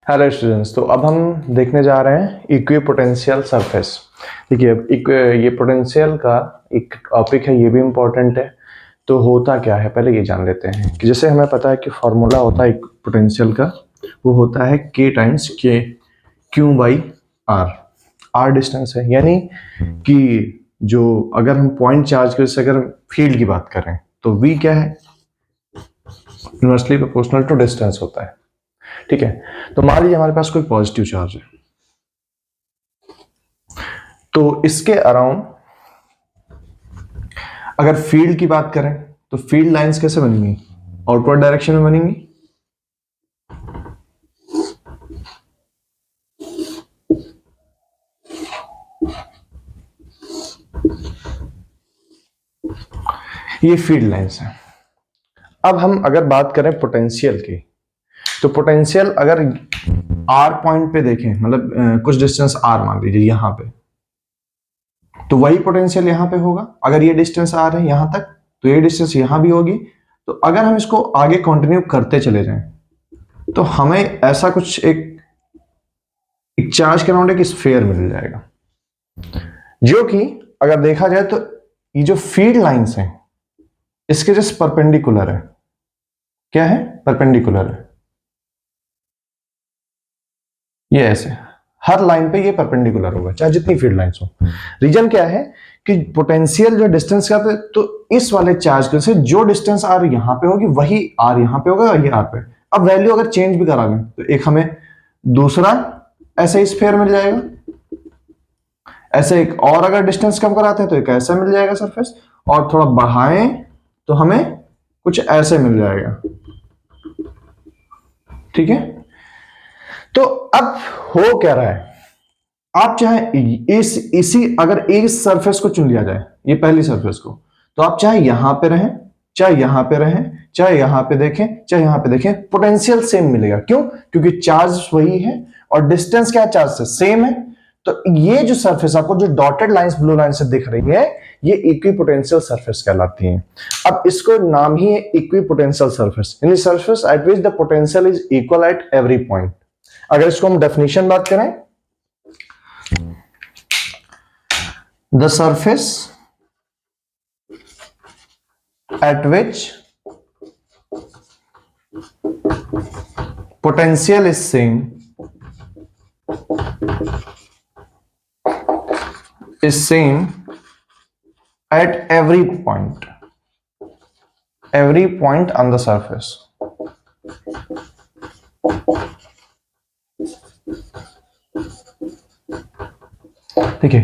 Hello students, तो अब हम देखने जा रहे हैं इक्विपोटेंशियल सरफेस। देखिए, ये पोटेंशियल का एक टॉपिक है, ये भी इम्पोर्टेंट है। तो होता क्या है पहले ये जान लेते हैं कि जैसे हमें पता है कि फॉर्मूला होता है पोटेंशियल का, वो होता है K टाइम्स के Q by R. R distance है, यानी कि जो अगर हम पॉइंट चार्ज के से अगर फील्ड की बात करें तो V क्या है, इनवर्सली प्रोपोर्शनल टू डिस्टेंस होता है। ठीक है, तो मान लीजिए हमारे पास कोई पॉजिटिव चार्ज है, तो इसके अराउंड अगर फील्ड की बात करें तो फील्ड लाइंस कैसे बनेंगी, आउटवर्ड डायरेक्शन में बनेंगी। ये फील्ड लाइंस है। अब हम अगर बात करें पोटेंशियल की, तो पोटेंशियल अगर आर पॉइंट पे देखें, मतलब कुछ डिस्टेंस आर मान लीजिए यहां पे, तो वही पोटेंशियल यहां पे होगा। अगर ये डिस्टेंस आर है यहां तक, तो ये डिस्टेंस यहां भी होगी। तो अगर हम इसको आगे कंटिन्यू करते चले जाएं तो हमें ऐसा कुछ एक चार्ज के अराउंड एक स्फीयर मिल जाएगा, जो कि अगर देखा जाए तो ये जो फील्ड लाइंस हैं इसके जस्ट परपेंडिकुलर है। क्या है? परपेंडिकुलर है। ये ऐसे हर लाइन पे ये परपेंडिकुलर होगा, चाहे जितनी फील्ड लाइंस हो। रीजन क्या है कि पोटेंशियल जो डिस्टेंस का, तो इस वाले चार्ज के से जो डिस्टेंस आर यहां पे होगी वही आर यहां पे होगा और ये आर पे। अब वैल्यू अगर चेंज भी करा लें तो एक हमें दूसरा ऐसे स्फीयर मिल जाएगा, ऐसे एक और अगर डिस्टेंस कम कराते हैं तो एक ऐसा मिल जाएगा सरफेस, और थोड़ा बढ़ाएं तो हमें कुछ ऐसे मिल जाएगा। ठीक है, तो अब हो क्या रहा है, आप चाहे इसी अगर इस सरफेस को चुन लिया जाए, ये पहली सरफेस को, तो आप चाहे यहां पे रहें, चाहे यहां पे रहें, चाहे यहां पे देखें, चाहे यहां पे देखें, पोटेंशियल सेम मिलेगा। क्यों? क्योंकि चार्ज वही है और डिस्टेंस क्या चार्ज से सेम है। तो ये जो सरफेस आपको जो डॉटेड लाइंस ब्लू लाइन से दिख रही है, ये इक्विपोटेंशियल सरफेस कहलाती है। अब इसको नाम ही है इक्विपोटेंशियल सरफेस, यानी surface at which the potential is equal at every point. अगर इसको हम डेफिनेशन बात करें, the surface at which potential is same at every point on the surface. ठीक है,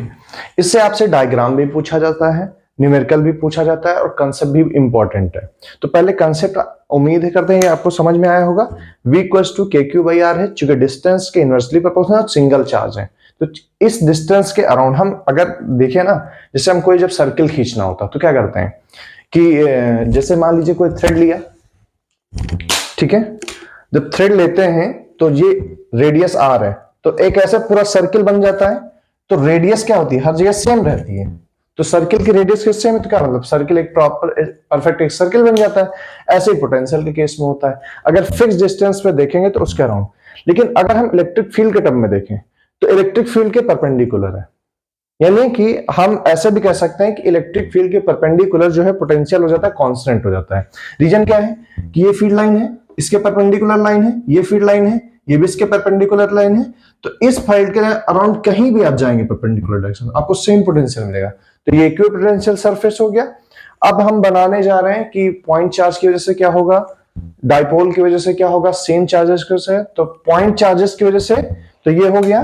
इससे आपसे डायग्राम भी पूछा जाता है, न्यूमेरिकल भी पूछा जाता है और कंसेप्ट भी इंपॉर्टेंट है। तो पहले कंसेप्ट उम्मीद है करते हैं ये आपको समझ में आया होगा। V इक्वल्स टू KQ/R है, चूंकि डिस्टेंस के इनवर्सली प्रोपोर्शनल और सिंगल चार्ज है। तो इस डिस्टेंस के अराउंड हम अगर देखें ना, जैसे हम कोई जब सर्किल खींचना होता तो क्या करते हैं कि जैसे मान लीजिए कोई थ्रेड लिया, ठीक है, जब थ्रेड लेते हैं तो ये रेडियस R है, तो एक ऐसा पूरा सर्किल बन जाता है। तो रेडियस क्या होती है, हर जगह सेम रहती है। तो सर्किल की रेडियस किससे है, तो क्या मतलब सर्किल एक प्रॉपर परफेक्ट एक सर्किल बन जाता है। ऐसे ही पोटेंशियल के केस में होता है, अगर फिक्स डिस्टेंस पे देखेंगे तो उसके अराउंड। लेकिन अगर हम इलेक्ट्रिक फील्ड के टर्म में देखें तो इलेक्ट्रिक फील्ड के परपेंडिकुलर है, यानी कि हम ऐसे भी कह सकते हैं कि इलेक्ट्रिक फील्ड के परपेंडिकुलर जो है पोटेंशियल हो जाता है, कांस्टेंट हो जाता है। रीजन क्या है कि ये फील्ड लाइन है, इसके परपेंडिकुलर लाइन है, ये फील्ड लाइन है, ये भी इसके परपेंडिकुलर लाइन है। तो इस फील्ड के अराउंड कहीं भी आप जाएंगे परपेंडिकुलर डायरेक्शन, आपको सेम पोटेंशियल मिलेगा। तो ये इक्विपोटेंशियल सरफेस हो गया। अब हम बनाने जा रहे हैं कि पॉइंट चार्ज की वजह से क्या होगा, डाइपोल की वजह से क्या होगा, सेम चार्जेस की वजह से। तो पॉइंट चार्जेस की वजह से तो ये हो गया,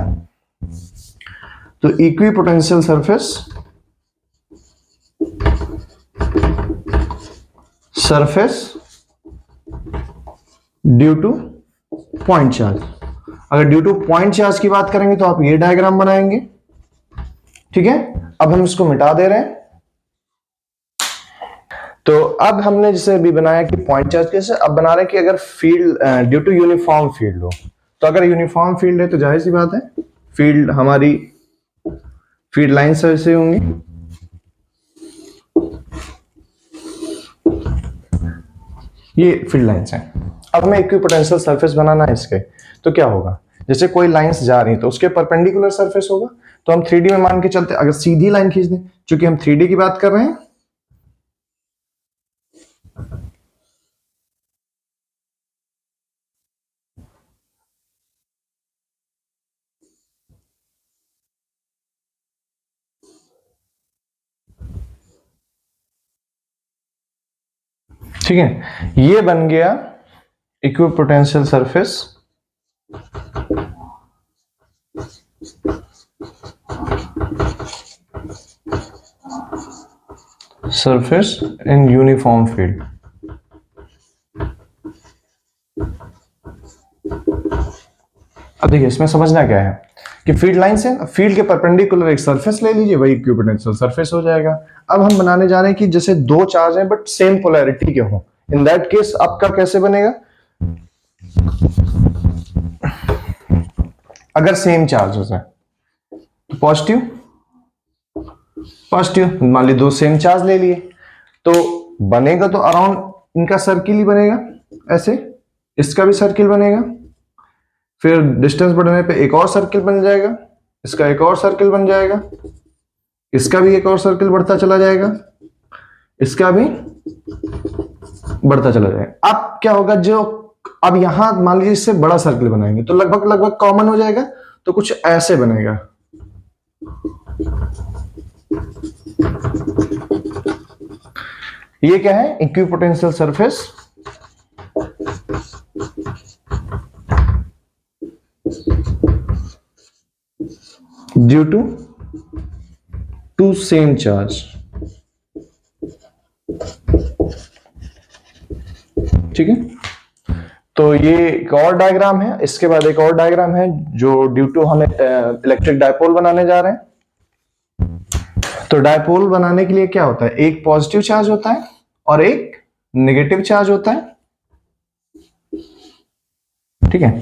तो equipotential surface due to point charge. अगर ड्यू टू पॉइंट चार्ज की बात करेंगे तो आप ये डायग्राम बनाएंगे। ठीक है, अब हम इसको मिटा दे रहे हैं। तो अब हमने जैसे अभी बनाया कि पॉइंट चार्ज कैसे, अब बना रहे हैं कि अगर field due to uniform field हो, तो अगर यूनिफॉर्म फील्ड है तो जाहिर सी बात है फील्ड हमारी फील्ड लाइन से ऐसे होंगी। ये फील्ड लाइंस हैं। अब हमें इक्विपोटेंशियल सरफेस बनाना है इसके, तो क्या होगा, जैसे कोई लाइंस जा रही है तो उसके परपेंडिकुलर सरफेस होगा, तो हम 3D में मान के चलते अगर सीधी लाइन खींच दें, क्योंकि हम 3D की बात कर रहे हैं, ठीक है, ये बन गया equipotential surface surface in uniform field. अब देखिए इसमें समझना क्या है कि फील्ड लाइन से फील्ड के परपेंडिकुलर एक सरफेस ले लीजिए, वही इक्विपोटेंशियल सरफेस हो जाएगा। अब हम बनाने जा रहे हैं कि जैसे दो चार्ज हैं बट सेम पोलैरिटी के हों, इन दैट केस आपका कैसे बनेगा, अगर सेम चार्जेस है तो पॉजिटिव पॉजिटिव, मान ली दो सेम चार्ज ले लिए तो बनेगा तो अराउंड इनका सर्किल ही बनेगा, ऐसे इसका भी सर्किल बनेगा, फिर डिस्टेंस बढ़ने पे एक और सर्किल बन जाएगा, इसका एक और सर्किल बन जाएगा, इसका भी एक और सर्किल बढ़ता चला जाएगा, इसका भी बढ़ता चला जाएगा। अब क्या होगा, जो अब यहां मान लीजिए इससे बड़ा सर्किल बनाएंगे तो लगभग लगभग कॉमन हो जाएगा, तो कुछ ऐसे बनेगा। ये क्या है, equipotential surface due to two same charge, ठीक है। तो ये एक और डायग्राम है, इसके बाद एक और डायग्राम है जो ड्यू टू हम इलेक्ट्रिक डायपोल बनाने जा रहे हैं। तो डायपोल बनाने के लिए क्या होता है, एक पॉजिटिव चार्ज होता है और एक नेगेटिव चार्ज होता है, ठीक है।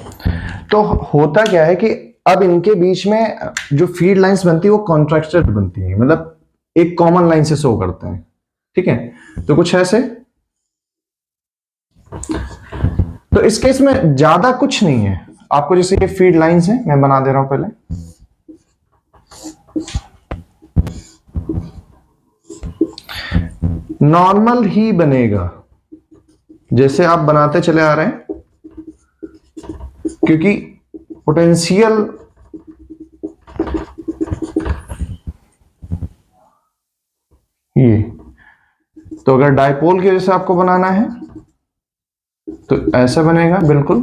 तो होता क्या है कि अब इनके बीच में जो फील्ड लाइंस बनती है वो कॉन्ट्रैक्टेड बनती है, मतलब एक कॉमन लाइन से शो करते हैं, ठीक है। तो कुछ ऐसे, तो इस केस में ज्यादा कुछ नहीं है, आपको जैसे ये फील्ड लाइंस है, मैं बना दे रहा हूं पहले, नॉर्मल ही बनेगा जैसे आप बनाते चले आ रहे हैं, क्योंकि पोटेंशियल ये, तो अगर डायपोल की वजह से आपको बनाना है तो ऐसा बनेगा बिल्कुल।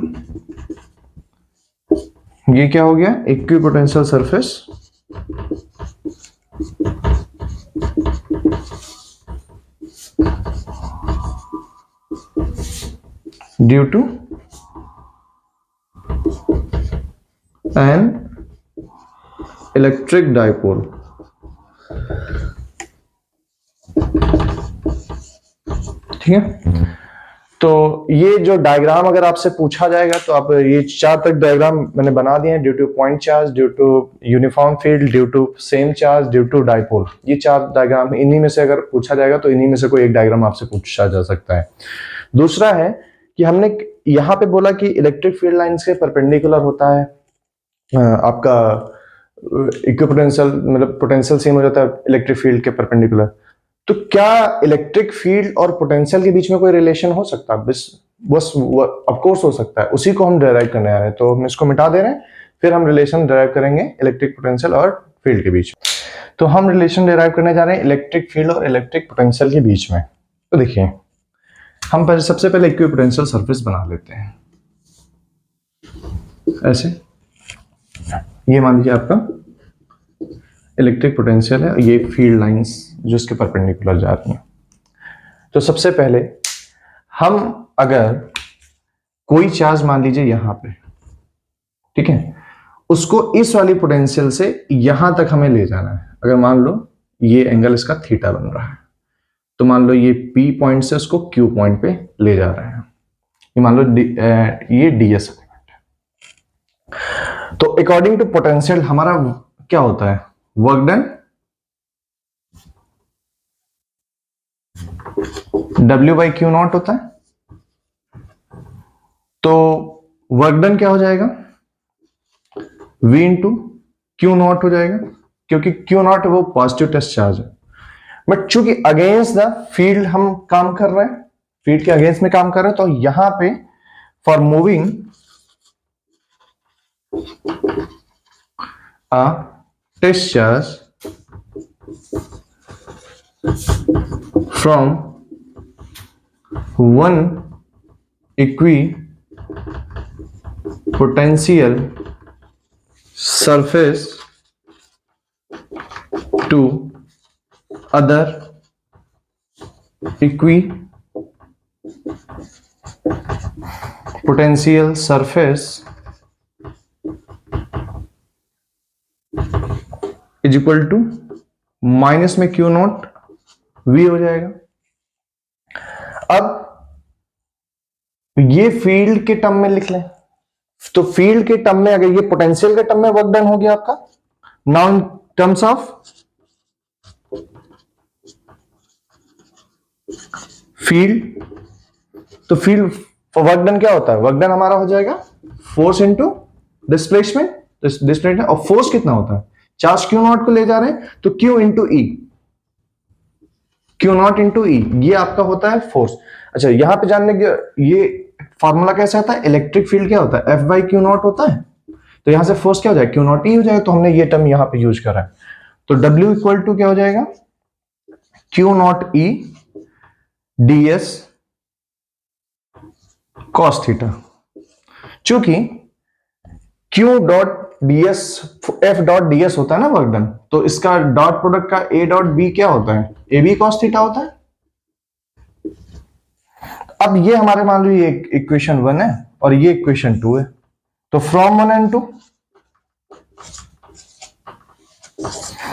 ये क्या हो गया, equipotential surface due to an electric dipole, ठीक है। तो ये जो डायग्राम अगर आपसे पूछा जाएगा तो आप ये चार तक डायग्राम मैंने बना दिए हैं, due to point charge, due to uniform field, due to same charge, due to dipole, ये चार डायग्राम, इन्हीं में से अगर पूछा जाएगा तो इन्हीं में से कोई एक डायग्राम आपसे पूछा जा सकता है। दूसरा है कि हमने यहां पे बोला कि इलेक्ट्रिक फील्ड लाइंस के परपेंडिकुलर होता है आपका इक्विपोटेंशियल, मतलब पोटेंशियल सेम हो जाता है इलेक्ट्रिक फील्ड के परपेंडिकुलर। तो क्या इलेक्ट्रिक फील्ड और पोटेंशियल के बीच में कोई रिलेशन हो सकता है? बस ऑफ कोर्स हो सकता है, उसी को हम डिराइव करने आ रहे हैं। तो हम इसको मिटा दे रहे हैं, फिर हम रिलेशन डिराइव करेंगे इलेक्ट्रिक पोटेंशियल और फील्ड के बीच। तो हम रिलेशन डिराइव करने जा रहे हैं इलेक्ट्रिक फील्ड और इलेक्ट्रिक पोटेंशियल के बीच में। तो देखिए हम सबसे पहले इक्विपोटेंशियल सरफेस बना लेते हैं, ऐसे। ये मान लीजिए आपका इलेक्ट्रिक पोटेंशियल है, ये फील्ड लाइंस जो इसके परपेंडिकुलर जा रही हैं। तो सबसे पहले हम अगर कोई चार्ज मान लीजिए यहां पे, ठीक है, उसको इस वाली पोटेंशियल से यहां तक हमें ले जाना है। अगर मान लो ये एंगल इसका थीटा बन रहा है, तो मान लो ये P पॉइंट से उसको Q पॉइंट पे ले जा रहे हैं, ये मान लो ये ds है। तो अकॉर्डिंग टू पोटेंशियल हमारा क्या होता है, वर्क डन W/Q0 होता है। तो वर्क डन क्या हो जाएगा, v इंटू क्यू नॉट हो जाएगा, क्योंकि क्यू नॉट वो पॉजिटिव टेस्ट चार्ज है। बट चूंकि अगेंस्ट द फील्ड हम काम कर रहे हैं, फील्ड के अगेंस्ट में काम कर रहे हैं, तो यहां पे for moving a test charge from one equipotential surface to other equipotential surface is equal to minus में क्यू नॉट वी हो जाएगा। अब ये फील्ड के टर्म में लिख लें, तो फील्ड के टर्म में अगर ये पोटेंशियल के टर्म में वर्क डन हो गया आपका, now in terms of field, तो फील्ड वर्क डन क्या होता है, वर्क डन हमारा हो जाएगा फोर्स इंटू डिस्प्लेसमेंट, डिस्प्लेसमेंट और फोर्स कितना होता है, चार्ज क्यू नॉट को ले जा रहे हैं तो Q into E, Q naught into E, ये आपका होता है फोर्स। अच्छा, यहां पे जानने के ये फॉर्मूला कैसे आता है, इलेक्ट्रिक फील्ड क्या होता है, एफ बाई क्यू नॉट होता है, तो यहां से फोर्स क्या हो जाएगा, क्यू नॉट ई हो जाएगा, तो हमने ये टर्म यहां पे यूज करा है, तो डब्ल्यू इक्वल टू क्या हो जाएगा, Q naught E D S cos theta. चूंकि Q dot ds f dot ds होता है ना वर्क डन, तो इसका डॉट प्रोडक्ट का a डॉट b क्या होता है, ab cos थीटा होता है। अब ये हमारे मान लो ये इक्वेशन 1 है और ये इक्वेशन 2 है, तो फ्रॉम 1 एंड 2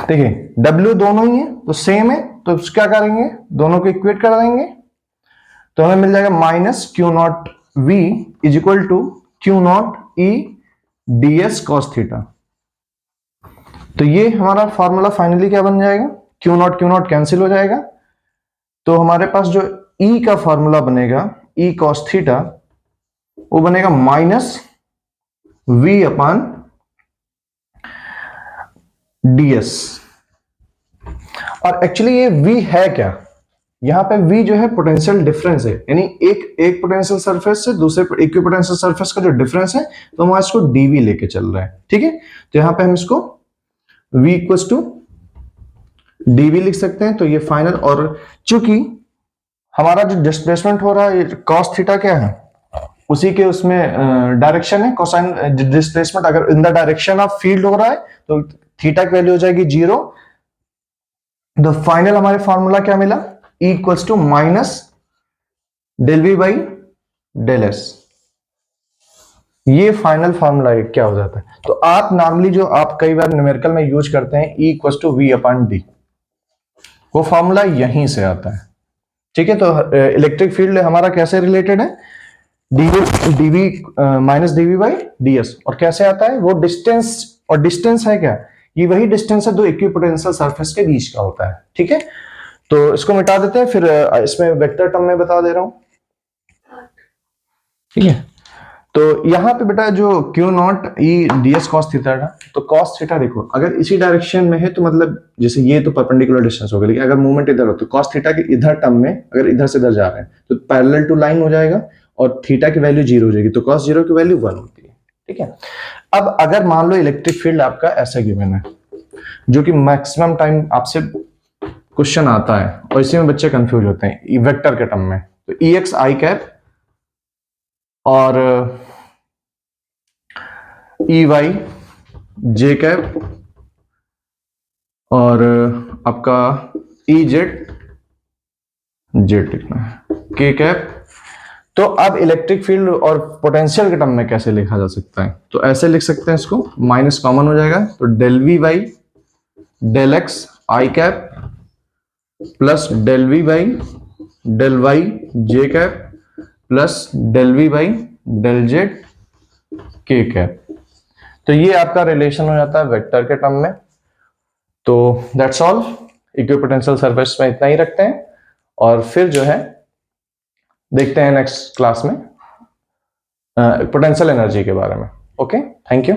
देखिए w दोनों ही है तो सेम है, तो क्या करेंगे, दोनों को इक्वेट कर देंगे, तो हमें मिल जाएगा minus Q naught v is equal to Q naught e ds cos theta. तो ये हमारा फॉर्मूला फाइनली क्या बन जाएगा, क्यू नॉट कैंसिल हो जाएगा, तो हमारे पास जो E का फॉर्मूला बनेगा E cos थीटा वो बनेगा माइनस V अपान ds। और एक्चुअली ये V है क्या, यहां पे V जो है पोटेंशियल डिफरेंस है, यानी एक पोटेंशियल सरफेस से दूसरे इक्विपोटेंशियल सरफेस का जो डिफरेंस है, तो हम इसको dV लेके चल रहे हैं, ठीक है। तो यहां पे हम इसको V इक्वल्स टू dV लिख सकते हैं, तो ये फाइनल, और चूंकि हमारा जो डिस्प्लेसमेंट हो रहा है cos थीटा क्या है, उसी के उसमें डायरेक्शन है, कोसाइन डिस्प्लेसमेंट अगर in the direction of field हो रहा है तो थीटा की वैल्यू हो जाएगी 0। तो फाइनल हमारे फॉर्मूला क्या मिला, equals to minus del V by del S, ये फाइनल फॉर्मूला क्या हो जाता है। तो आप नॉर्मली जो आप कई बार न्यूमेरिकल में यूज करते हैं E equals to V upon D, वो फॉर्मूला यहीं से आता है, ठीक है। तो इलेक्ट्रिक फील्ड हमारा कैसे रिलेटेड है, DV minus DV by D S, और कैसे आता है वो डिस्टेंस, और डिस्टेंस है क्या, ये वही डिस्टेंस है दो इक्विपोटेंशियल सरफेस के बीच का होता है, ठीक है। तो इसको मिटा देते हैं, फिर इसमें वेक्टर टर्म में बता दे रहा हूं, ठीक है। तो यहां पे बेटा जो Q naught E D S cos theta था, तो कॉस थीटा देखो अगर इसी डायरेक्शन में है तो मतलब जैसे ये तो परपेंडिकुलर डिस्टेंस होगा, लेकिन अगर मूवमेंट इधर हो तो कॉस थीटा के इधर टर्म में अगर इधर से इधर जा रहे हैं तो पैरेलल टू लाइन हो जाएगा और थीटा की वैल्यू 0 हो जाएगी, तो कॉस 0 की वैल्यू 1 होती है, ठीक है। अब अगर मान लो इलेक्ट्रिक फील्ड आपका ऐसा गिवन है, जो कि मैक्सिमम टाइम आपसे क्वेश्चन आता है और इसी में बच्चे कंफ्यूज होते हैं वेक्टर के टर्म में, तो ई एक्स आई कैप और ई वाई जे कैप और आपका ई जेड जेड लिखना है के कैप। तो अब इलेक्ट्रिक फील्ड और पोटेंशियल के टर्म में कैसे लिखा जा सकता है, तो ऐसे लिख सकते हैं इसको, माइनस कॉमन हो जाएगा, तो del V by del X I cap plus del V by del Y J cap plus del V by del Z के कैप। तो ये आपका रिलेशन हो जाता है वेक्टर के टर्म में। तो दैट्स ऑल, इक्विपोटेंशियल सरफेस में इतना ही रखते हैं, और फिर जो है देखते हैं नेक्स्ट क्लास में पोटेंशियल एनर्जी के बारे में। Okay, thank you.